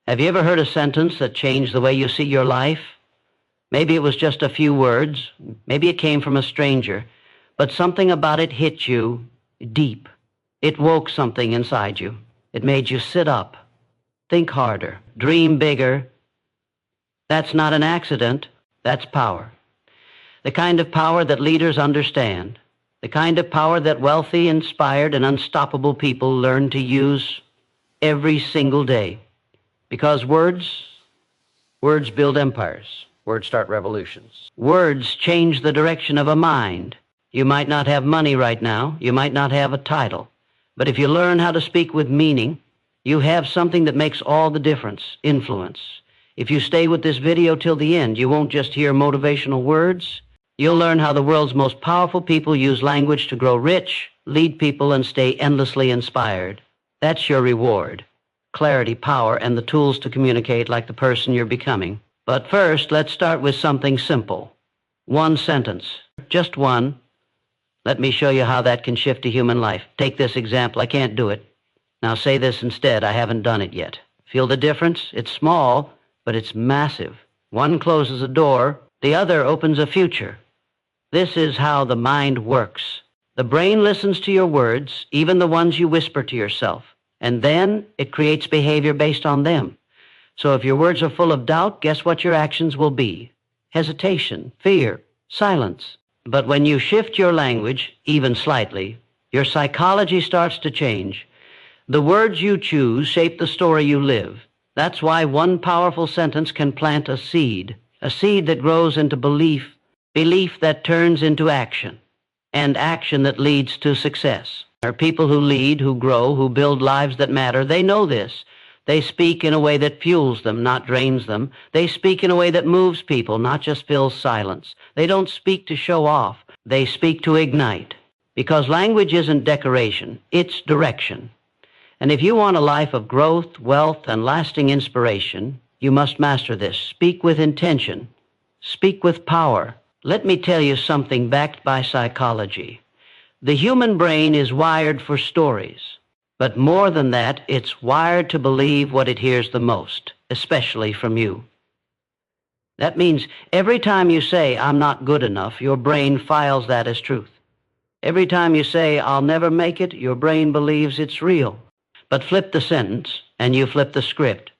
Have you ever heard a sentence that changed the way you see your life? Maybe it was just a few words. Maybe it came from a stranger. But something about it hit you deep. It woke something inside you. It made you sit up, think harder, dream bigger. That's not an accident. That's power. The kind of power that leaders understand. The kind of power that wealthy, inspired, and unstoppable people learn to use every single day. Because words build empires. Words start revolutions. Words change the direction of a mind. You might not have money right now. You might not have a title. But if you learn how to speak with meaning, you have something that makes all the difference, influence. If you stay with this video till the end, you won't just hear motivational words. You'll learn how the world's most powerful people use language to grow rich, lead people, and stay endlessly inspired. That's your reward. Clarity, power, and the tools to communicate like the person you're becoming. But first, let's start with something simple. One sentence. Just one. Let me show you how that can shift a human life. Take this example. I can't do it. Now say this instead. I haven't done it yet. Feel the difference? It's small, but it's massive. One closes a door. The other opens a future. This is how the mind works. The brain listens to your words, even the ones you whisper to yourself, and then it creates behavior based on them. So if your words are full of doubt, guess what your actions will be? Hesitation, fear, silence. But when you shift your language, even slightly, your psychology starts to change. The words you choose shape the story you live. That's why one powerful sentence can plant a seed that grows into belief that turns into action, and action that leads to success. There are people who lead, who grow, who build lives that matter. They know this. They speak in a way that fuels them, not drains them. They speak in a way that moves people, not just fills silence. They don't speak to show off. They speak to ignite. Because language isn't decoration, it's direction. And if you want a life of growth, wealth, and lasting inspiration, you must master this. Speak with intention. Speak with power. Let me tell you something backed by psychology. The human brain is wired for stories. But more than that, it's wired to believe what it hears the most, especially from you. That means every time you say, I'm not good enough, your brain files that as truth. Every time you say, I'll never make it, your brain believes it's real. But flip the sentence, and you flip the script.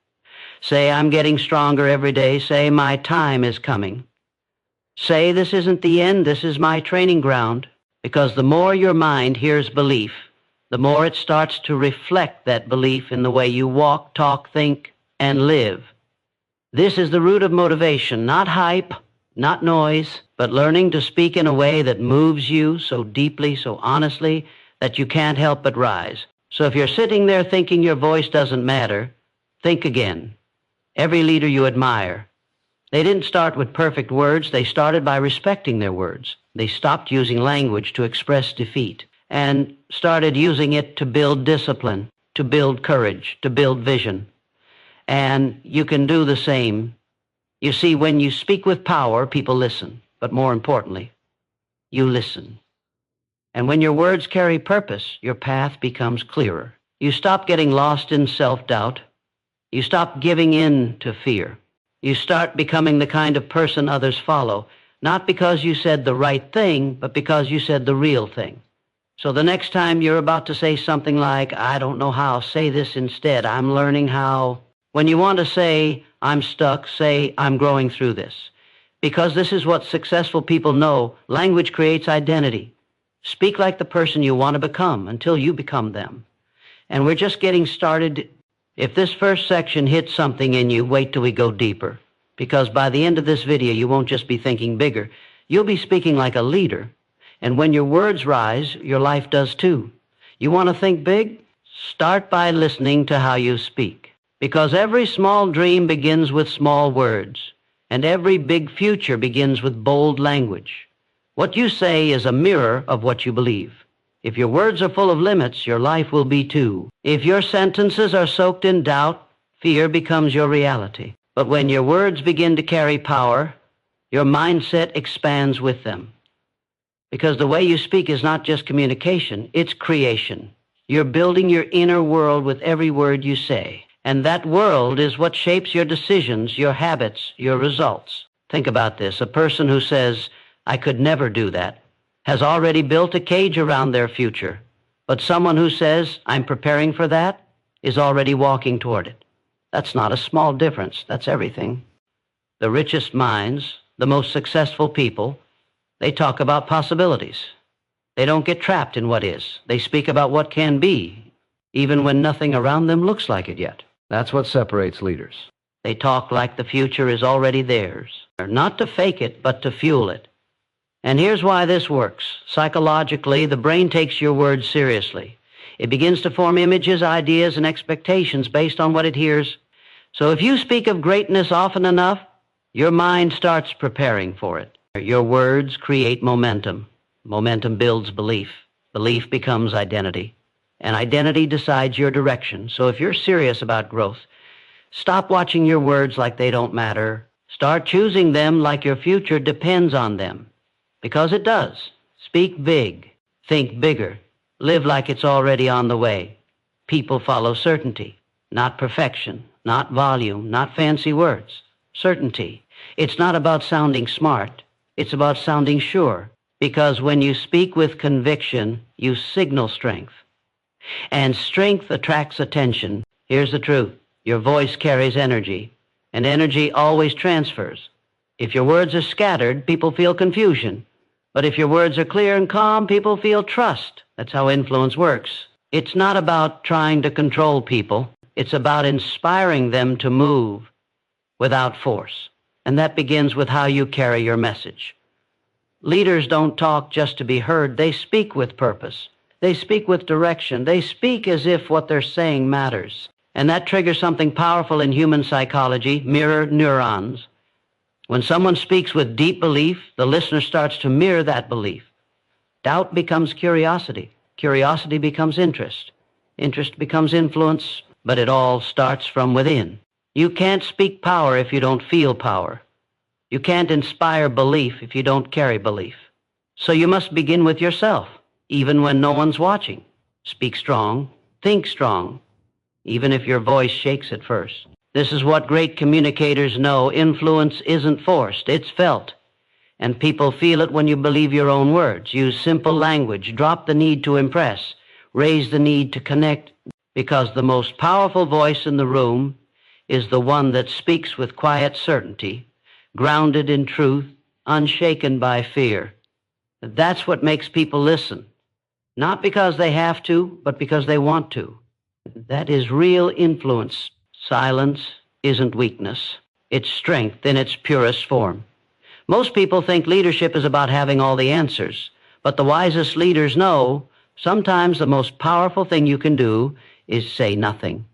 Say, I'm getting stronger every day. Say, my time is coming. Say, this isn't the end, this is my training ground. Because the more your mind hears belief, the more it starts to reflect that belief in the way you walk, talk, think, and live. This is the root of motivation, not hype, not noise, but learning to speak in a way that moves you so deeply, so honestly, that you can't help but rise. So if you're sitting there thinking your voice doesn't matter, think again. Every leader you admire, they didn't start with perfect words, they started by respecting their words. They stopped using language to express defeat and started using it to build discipline, to build courage, to build vision. And you can do the same. You see, when you speak with power, people listen. But more importantly, you listen. And when your words carry purpose, your path becomes clearer. You stop getting lost in self-doubt. You stop giving in to fear. You start becoming the kind of person others follow, not because you said the right thing, but because you said the real thing. So the next time you're about to say something like, I don't know how, say this instead, I'm learning how. When you want to say, I'm stuck, say, I'm growing through this. Because this is what successful people know, language creates identity. Speak like the person you want to become until you become them. And we're just getting started. If this first section hits something in you, wait till we go deeper. Because by the end of this video, you won't just be thinking bigger. You'll be speaking like a leader. And when your words rise, your life does too. You want to think big? Start by listening to how you speak. Because every small dream begins with small words. And every big future begins with bold language. What you say is a mirror of what you believe. If your words are full of limits, your life will be too. If your sentences are soaked in doubt, fear becomes your reality. But when your words begin to carry power, your mindset expands with them. Because the way you speak is not just communication, it's creation. You're building your inner world with every word you say. And that world is what shapes your decisions, your habits, your results. Think about this. A person who says, "I could never do that," has already built a cage around their future. But someone who says, "I'm preparing for that," is already walking toward it. That's not a small difference. That's everything. The richest minds, the most successful people, they talk about possibilities. They don't get trapped in what is. They speak about what can be, even when nothing around them looks like it yet. That's what separates leaders. They talk like the future is already theirs, not to fake it, but to fuel it. And here's why this works. Psychologically, the brain takes your words seriously. It begins to form images, ideas, and expectations based on what it hears. So if you speak of greatness often enough, your mind starts preparing for it. Your words create momentum. Momentum builds belief. Belief becomes identity. And identity decides your direction. So if you're serious about growth, stop watching your words like they don't matter. Start choosing them like your future depends on them. Because it does. Speak big. Think bigger. Live like it's already on the way. People follow certainty, not perfection, not volume, not fancy words. Certainty. It's not about sounding smart. It's about sounding sure. Because when you speak with conviction, you signal strength. And strength attracts attention. Here's the truth. Your voice carries energy, and energy always transfers. If your words are scattered, people feel confusion. But if your words are clear and calm, people feel trust. That's how influence works. It's not about trying to control people. It's about inspiring them to move without force. And that begins with how you carry your message. Leaders don't talk just to be heard. They speak with purpose. They speak with direction. They speak as if what they're saying matters. And that triggers something powerful in human psychology, mirror neurons. When someone speaks with deep belief, the listener starts to mirror that belief. Doubt becomes curiosity. Curiosity becomes interest. Interest becomes influence, but it all starts from within. You can't speak power if you don't feel power. You can't inspire belief if you don't carry belief. So you must begin with yourself, even when no one's watching. Speak strong, think strong, even if your voice shakes at first. This is what great communicators know. Influence isn't forced, it's felt. And people feel it when you believe your own words. Use simple language, drop the need to impress, raise the need to connect, because the most powerful voice in the room is the one that speaks with quiet certainty, grounded in truth, unshaken by fear. That's what makes people listen. Not because they have to, but because they want to. That is real influence. Silence isn't weakness. It's strength in its purest form. Most people think leadership is about having all the answers, but the wisest leaders know sometimes the most powerful thing you can do is say nothing.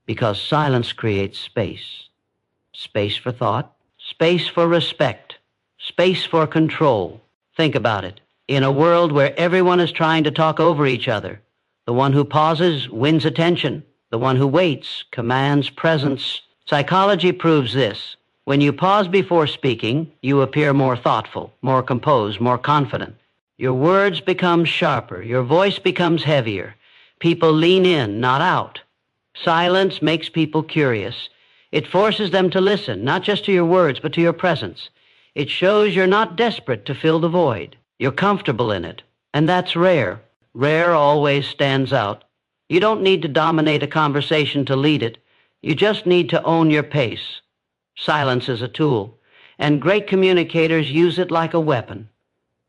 Because silence creates space. Space for thought, space for respect, space for control. Think about it. In a world where everyone is trying to talk over each other, the one who pauses wins attention. The one who waits commands presence. Psychology proves this. When you pause before speaking, you appear more thoughtful, more composed, more confident. Your words become sharper. Your voice becomes heavier. People lean in, not out. Silence makes people curious. It forces them to listen, not just to your words, but to your presence. It shows you're not desperate to fill the void. You're comfortable in it. And that's rare. Rare always stands out. You don't need to dominate a conversation to lead it. You just need to own your pace. Silence is a tool, and great communicators use it like a weapon.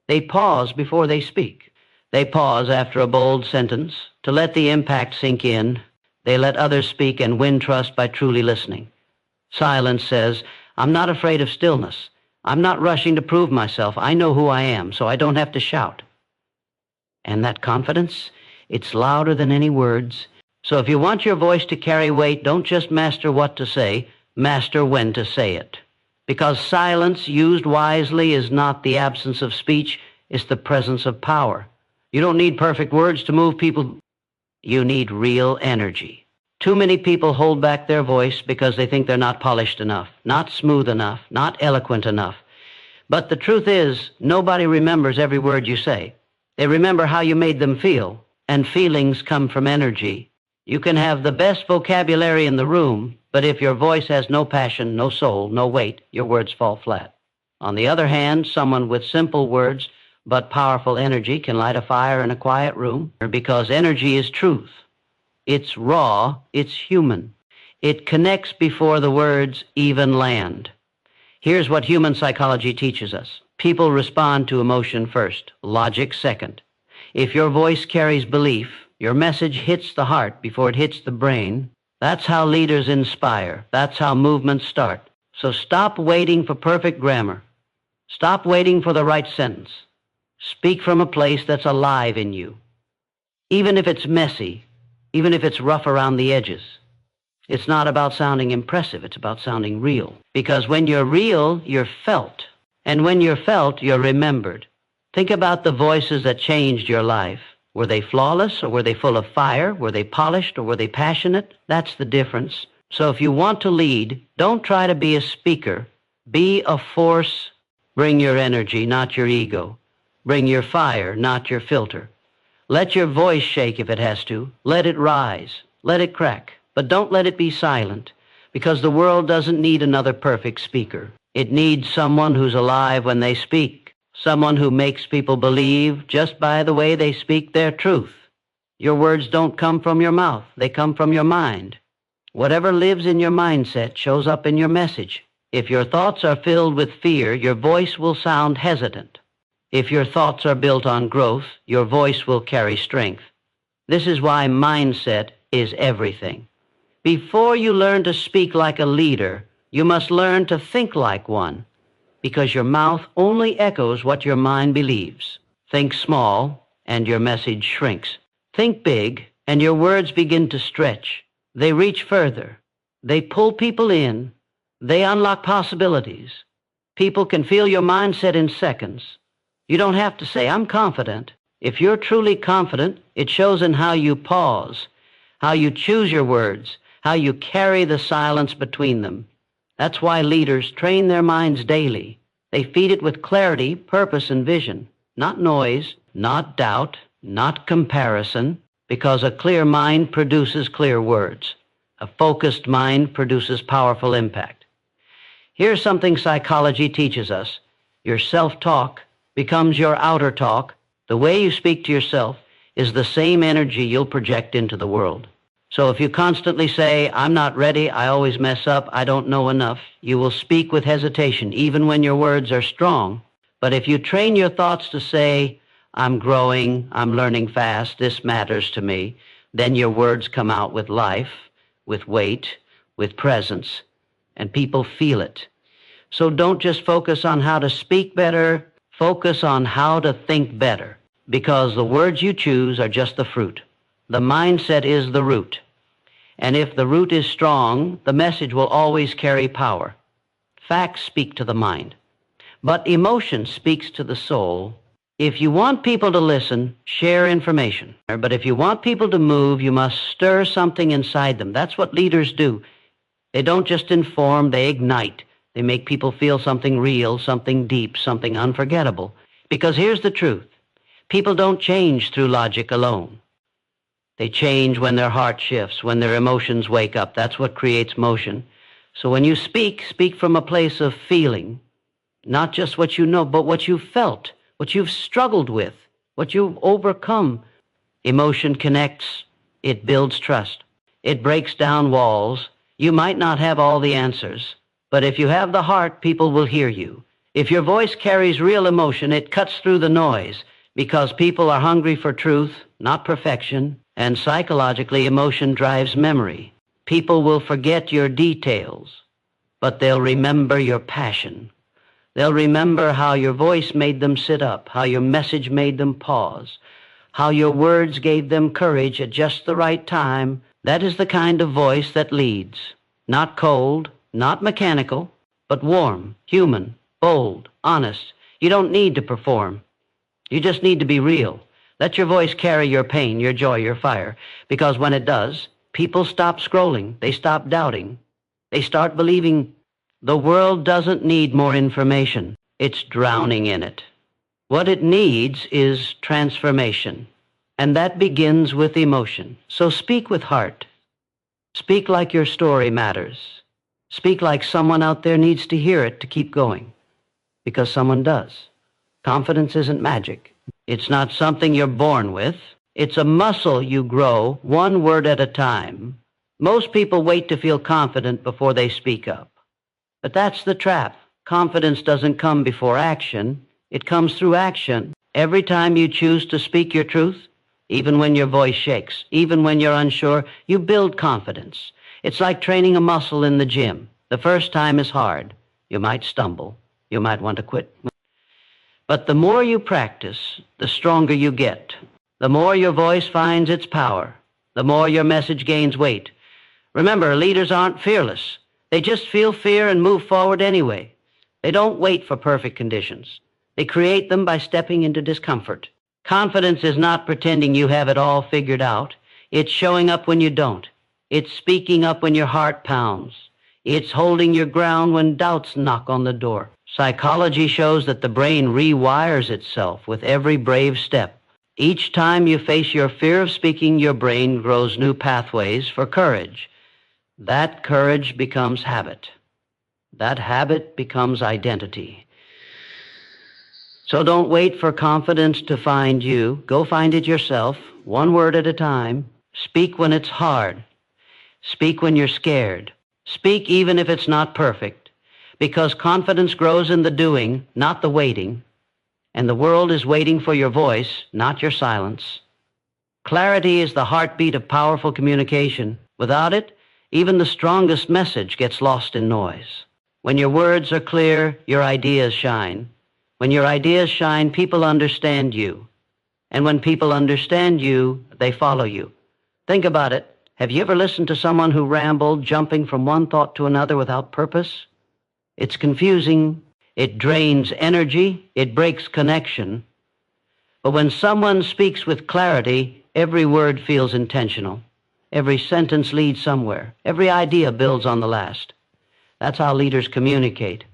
They pause before they speak. They pause after a bold sentence to let the impact sink in. They let others speak and win trust by truly listening. Silence says, "I'm not afraid of stillness. I'm not rushing to prove myself. I know who I am, so I don't have to shout." And that confidence, it's louder than any words. So if you want your voice to carry weight, don't just master what to say, master when to say it. Because silence used wisely is not the absence of speech, it's the presence of power. You don't need perfect words to move people. You need real energy. Too many people hold back their voice because they think they're not polished enough, not smooth enough, not eloquent enough. But the truth is, nobody remembers every word you say. They remember how you made them feel, and feelings come from energy. You can have the best vocabulary in the room, but if your voice has no passion, no soul, no weight, your words fall flat. On the other hand, someone with simple words but powerful energy can light a fire in a quiet room because energy is truth. It's raw, it's human. It connects before the words even land. Here's what human psychology teaches us. People respond to emotion first, logic second. If your voice carries belief, your message hits the heart before it hits the brain. That's how leaders inspire. That's how movements start. So stop waiting for perfect grammar. Stop waiting for the right sentence. Speak from a place that's alive in you. Even if it's messy, even if it's rough around the edges. It's not about sounding impressive, it's about sounding real. Because when you're real, you're felt. And when you're felt, you're remembered. Think about the voices that changed your life. Were they flawless or were they full of fire? Were they polished or were they passionate? That's the difference. So if you want to lead, don't try to be a speaker. Be a force. Bring your energy, not your ego. Bring your fire, not your filter. Let your voice shake if it has to. Let it rise. Let it crack. But don't let it be silent, because the world doesn't need another perfect speaker. It needs someone who's alive when they speak, someone who makes people believe just by the way they speak their truth. Your words don't come from your mouth, they come from your mind. Whatever lives in your mindset shows up in your message. If your thoughts are filled with fear, your voice will sound hesitant. If your thoughts are built on growth, your voice will carry strength. This is why mindset is everything. Before you learn to speak like a leader, you must learn to think like one, because your mouth only echoes what your mind believes. Think small, and your message shrinks. Think big, and your words begin to stretch. They reach further. They pull people in. They unlock possibilities. People can feel your mindset in seconds. You don't have to say, "I'm confident." If you're truly confident, it shows in how you pause, how you choose your words, how you carry the silence between them. That's why leaders train their minds daily. They feed it with clarity, purpose, and vision. Not noise, not doubt, not comparison, because a clear mind produces clear words. A focused mind produces powerful impact. Here's something psychology teaches us. Your self-talk becomes your outer talk. The way you speak to yourself is the same energy you'll project into the world. So if you constantly say, "I'm not ready, I always mess up, I don't know enough," you will speak with hesitation, even when your words are strong. But if you train your thoughts to say, "I'm growing, I'm learning fast, this matters to me," then your words come out with life, with weight, with presence, and people feel it. So don't just focus on how to speak better, focus on how to think better, because the words you choose are just the fruit. The mindset is the root. And if the root is strong, the message will always carry power. Facts speak to the mind, but emotion speaks to the soul. If you want people to listen, share information. But if you want people to move, you must stir something inside them. That's what leaders do. They don't just inform, they ignite. They make people feel something real, something deep, something unforgettable. Because here's the truth. People don't change through logic alone. They change when their heart shifts, when their emotions wake up. That's what creates motion. So when you speak, speak from a place of feeling, not just what you know, but what you've felt, what you've struggled with, what you've overcome. Emotion connects. It builds trust. It breaks down walls. You might not have all the answers, but if you have the heart, people will hear you. If your voice carries real emotion, it cuts through the noise, because people are hungry for truth, not perfection. And psychologically, emotion drives memory. People will forget your details, but they'll remember your passion. They'll remember how your voice made them sit up, how your message made them pause, how your words gave them courage at just the right time. That is the kind of voice that leads. Not cold, not mechanical, but warm, human, bold, honest. You don't need to perform. You just need to be real. Let your voice carry your pain, your joy, your fire, because when it does, people stop scrolling, they stop doubting, they start believing. The world doesn't need more information. It's drowning in it. What it needs is transformation. And that begins with emotion. So speak with heart. Speak like your story matters. Speak like someone out there needs to hear it to keep going. Because someone does. Confidence isn't magic. It's not something you're born with. It's a muscle you grow one word at a time. Most people wait to feel confident before they speak up. But that's the trap. Confidence doesn't come before action. It comes through action. Every time you choose to speak your truth, even when your voice shakes, even when you're unsure, you build confidence. It's like training a muscle in the gym. The first time is hard. You might stumble. You might want to quit. But the more you practice, the stronger you get. The more your voice finds its power. The more your message gains weight. Remember, leaders aren't fearless. They just feel fear and move forward anyway. They don't wait for perfect conditions. They create them by stepping into discomfort. Confidence is not pretending you have it all figured out. It's showing up when you don't. It's speaking up when your heart pounds. It's holding your ground when doubts knock on the door. Psychology shows that the brain rewires itself with every brave step. Each time you face your fear of speaking, your brain grows new pathways for courage. That courage becomes habit. That habit becomes identity. So don't wait for confidence to find you. Go find it yourself, one word at a time. Speak when it's hard. Speak when you're scared. Speak even if it's not perfect, because confidence grows in the doing, not the waiting. And the world is waiting for your voice, not your silence. Clarity is the heartbeat of powerful communication. Without it, even the strongest message gets lost in noise. When your words are clear, your ideas shine. When your ideas shine, people understand you. And when people understand you, they follow you. Think about it. Have you ever listened to someone who rambled, jumping from one thought to another without purpose? It's confusing. It drains energy. It breaks connection. But when someone speaks with clarity, every word feels intentional. Every sentence leads somewhere. Every idea builds on the last. That's how leaders communicate.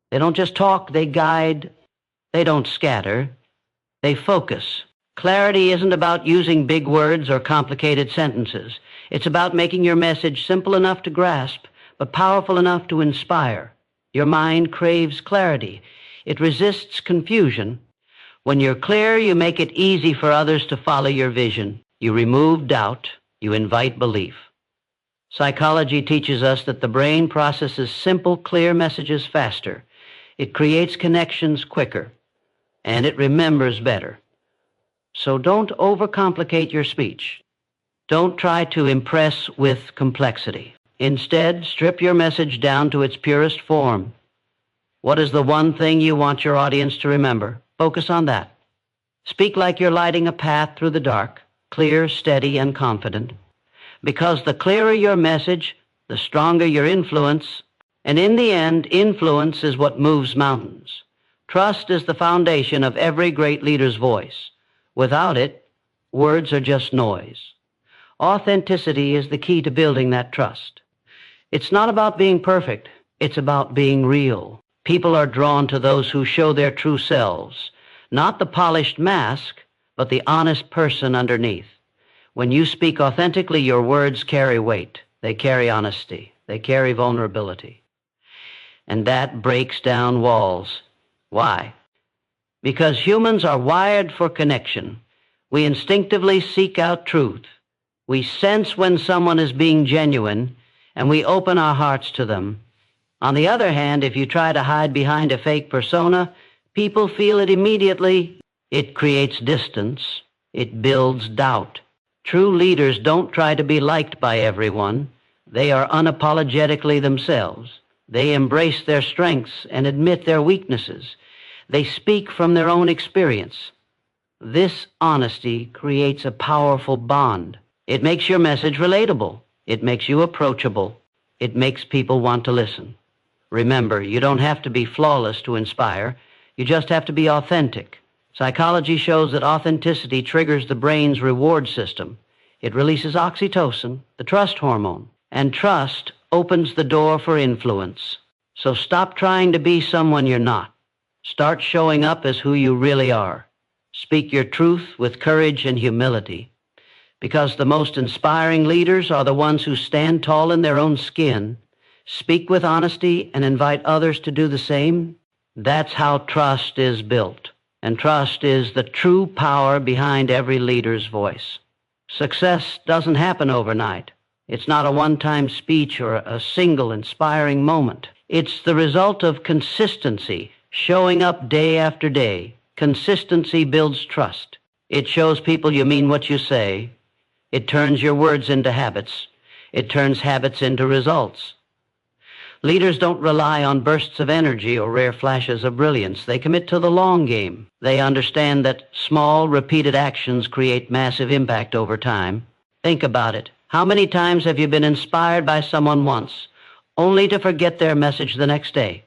They don't just talk, they guide. They don't scatter. They focus. Clarity isn't about using big words or complicated sentences. It's about making your message simple enough to grasp, but powerful enough to inspire. Your mind craves clarity. It resists confusion. When you're clear, you make it easy for others to follow your vision. You remove doubt. You invite belief. Psychology teaches us that the brain processes simple, clear messages faster. It creates connections quicker, and it remembers better. So don't overcomplicate your speech. Don't try to impress with complexity. Instead, strip your message down to its purest form. What is the one thing you want your audience to remember? Focus on that. Speak like you're lighting a path through the dark, clear, steady, and confident. Because the clearer your message, the stronger your influence. And in the end, influence is what moves mountains. Trust is the foundation of every great leader's voice. Without it, words are just noise. Authenticity is the key to building that trust. It's not about being perfect. It's about being real. People are drawn to those who show their true selves, not the polished mask, but the honest person underneath. When you speak authentically, your words carry weight. They carry honesty. They carry vulnerability. And that breaks down walls. Why? Because humans are wired for connection. We instinctively seek out truth. We sense when someone is being genuine, and we open our hearts to them. On the other hand, if you try to hide behind a fake persona, people feel it immediately. It creates distance. It builds doubt. True leaders don't try to be liked by everyone. They are unapologetically themselves. They embrace their strengths and admit their weaknesses. They speak from their own experience. This honesty creates a powerful bond. It makes your message relatable. It makes you approachable. It makes people want to listen. Remember, you don't have to be flawless to inspire. You just have to be authentic. Psychology shows that authenticity triggers the brain's reward system. It releases oxytocin, the trust hormone, and trust opens the door for influence. So stop trying to be someone you're not. Start showing up as who you really are. Speak your truth with courage and humility, because the most inspiring leaders are the ones who stand tall in their own skin, speak with honesty, and invite others to do the same. That's how trust is built, and trust is the true power behind every leader's voice. Success doesn't happen overnight. It's not a one-time speech or a single inspiring moment. It's the result of consistency, showing up day after day. Consistency builds trust. It shows people you mean what you say. It turns your words into habits. It turns habits into results. Leaders don't rely on bursts of energy or rare flashes of brilliance. They commit to the long game. They understand that small, repeated actions create massive impact over time. Think about it. How many times have you been inspired by someone once, only to forget their message the next day?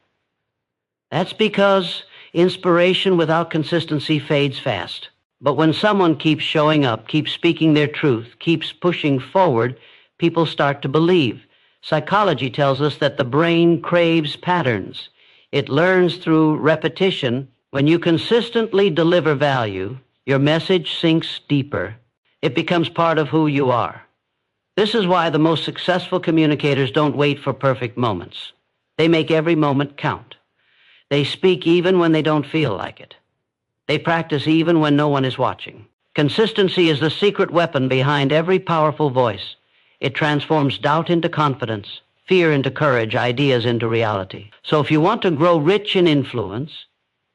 That's because inspiration without consistency fades fast. But when someone keeps showing up, keeps speaking their truth, keeps pushing forward, people start to believe. Psychology tells us that the brain craves patterns. It learns through repetition. When you consistently deliver value, your message sinks deeper. It becomes part of who you are. This is why the most successful communicators don't wait for perfect moments. They make every moment count. They speak even when they don't feel like it. They practice even when no one is watching. Consistency is the secret weapon behind every powerful voice. It transforms doubt into confidence, fear into courage, ideas into reality. So if you want to grow rich in influence,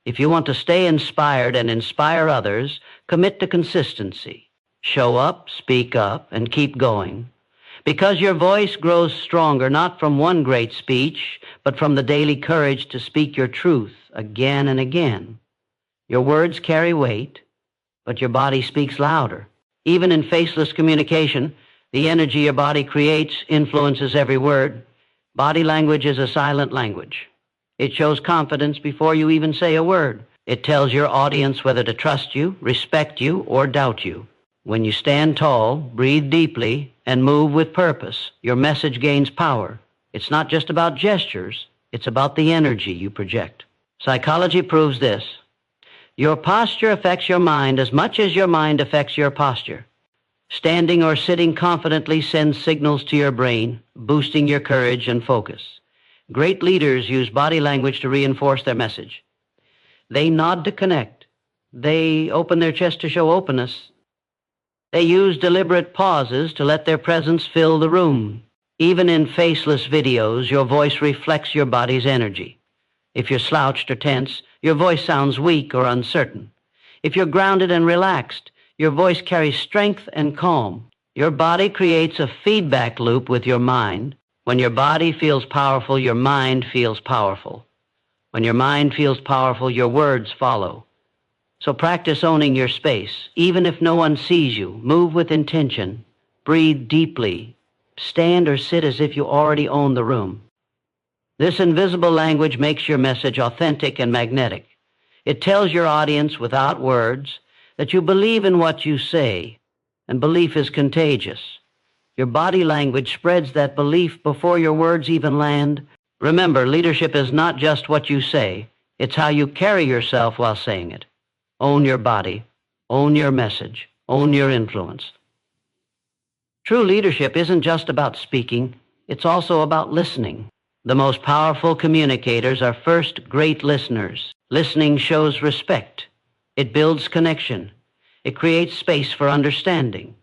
if you want to stay inspired and inspire others, commit to consistency. Show up, speak up, and keep going. Because your voice grows stronger not from one great speech, but from the daily courage to speak your truth again and again. Your words carry weight, but your body speaks louder. Even in faceless communication, the energy your body creates influences every word. Body language is a silent language. It shows confidence before you even say a word. It tells your audience whether to trust you, respect you, or doubt you. When you stand tall, breathe deeply, and move with purpose, your message gains power. It's not just about gestures, it's about the energy you project. Psychology proves this. Your posture affects your mind as much as your mind affects your posture. Standing or sitting confidently sends signals to your brain, boosting your courage and focus. Great leaders use body language to reinforce their message. They nod to connect. They open their chest to show openness. They use deliberate pauses to let their presence fill the room. Even in faceless videos, your voice reflects your body's energy. If you're slouched or tense, your voice sounds weak or uncertain. If you're grounded and relaxed, your voice carries strength and calm. Your body creates a feedback loop with your mind. When your body feels powerful, your mind feels powerful. When your mind feels powerful, your words follow. So practice owning your space. Even if no one sees you, move with intention. Breathe deeply. Stand or sit as if you already own the room. This invisible language makes your message authentic and magnetic. It tells your audience without words that you believe in what you say, and belief is contagious. Your body language spreads that belief before your words even land. Remember, leadership is not just what you say, it's how you carry yourself while saying it. Own your body, own your message, own your influence. True leadership isn't just about speaking, it's also about listening. The most powerful communicators are first great listeners. Listening shows respect. It builds connection. It creates space for understanding.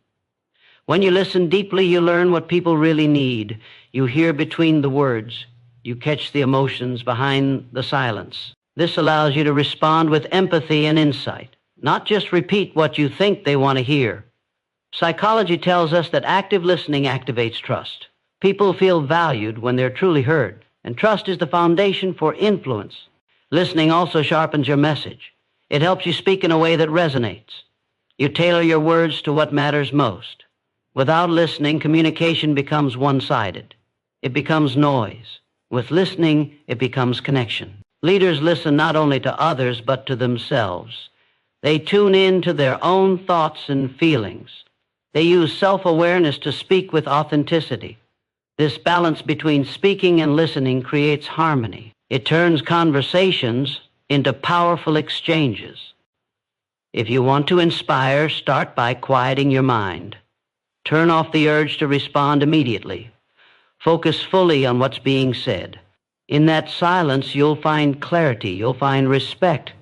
When you listen deeply, you learn what people really need. You hear between the words. You catch the emotions behind the silence. This allows you to respond with empathy and insight, not just repeat what you think they want to hear. Psychology tells us that active listening activates trust. People feel valued when they're truly heard, and trust is the foundation for influence. Listening also sharpens your message. It helps you speak in a way that resonates. You tailor your words to what matters most. Without listening, communication becomes one-sided. It becomes noise. With listening, it becomes connection. Leaders listen not only to others, but to themselves. They tune in to their own thoughts and feelings. They use self-awareness to speak with authenticity. This balance between speaking and listening creates harmony. It turns conversations into powerful exchanges. If you want to inspire, start by quieting your mind. Turn off the urge to respond immediately. Focus fully on what's being said. In that silence, you'll find clarity, you'll find respect,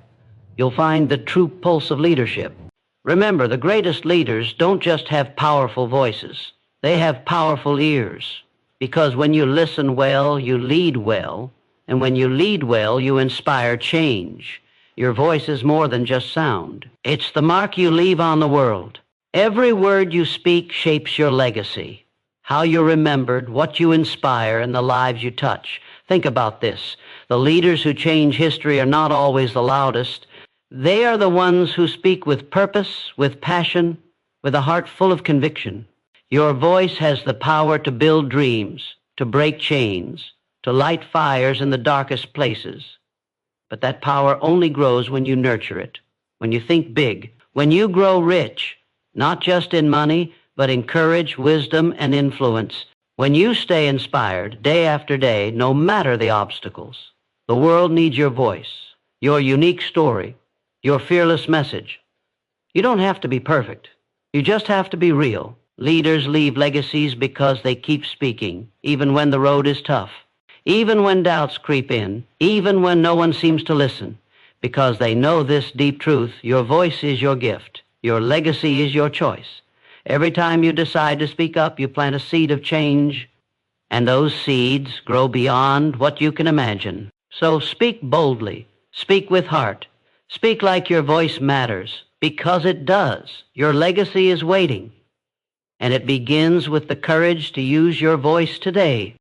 you'll find the true pulse of leadership. Remember, the greatest leaders don't just have powerful voices. They have powerful ears. Because when you listen well, you lead well. And when you lead well, you inspire change. Your voice is more than just sound. It's the mark you leave on the world. Every word you speak shapes your legacy. How you're remembered, what you inspire, and the lives you touch. Think about this. The leaders who change history are not always the loudest. They are the ones who speak with purpose, with passion, with a heart full of conviction. Your voice has the power to build dreams, to break chains, to light fires in the darkest places. But that power only grows when you nurture it, when you think big, when you grow rich, not just in money, but in courage, wisdom, and influence. When you stay inspired day after day, no matter the obstacles. The world needs your voice, your unique story, your fearless message. You don't have to be perfect. You just have to be real. Leaders leave legacies because they keep speaking, even when the road is tough, even when doubts creep in, even when no one seems to listen, because they know this deep truth: your voice is your gift, your legacy is your choice. Every time you decide to speak up, you plant a seed of change, and those seeds grow beyond what you can imagine. So speak boldly, speak with heart, speak like your voice matters, because it does. Your legacy is waiting, and it begins with the courage to use your voice today.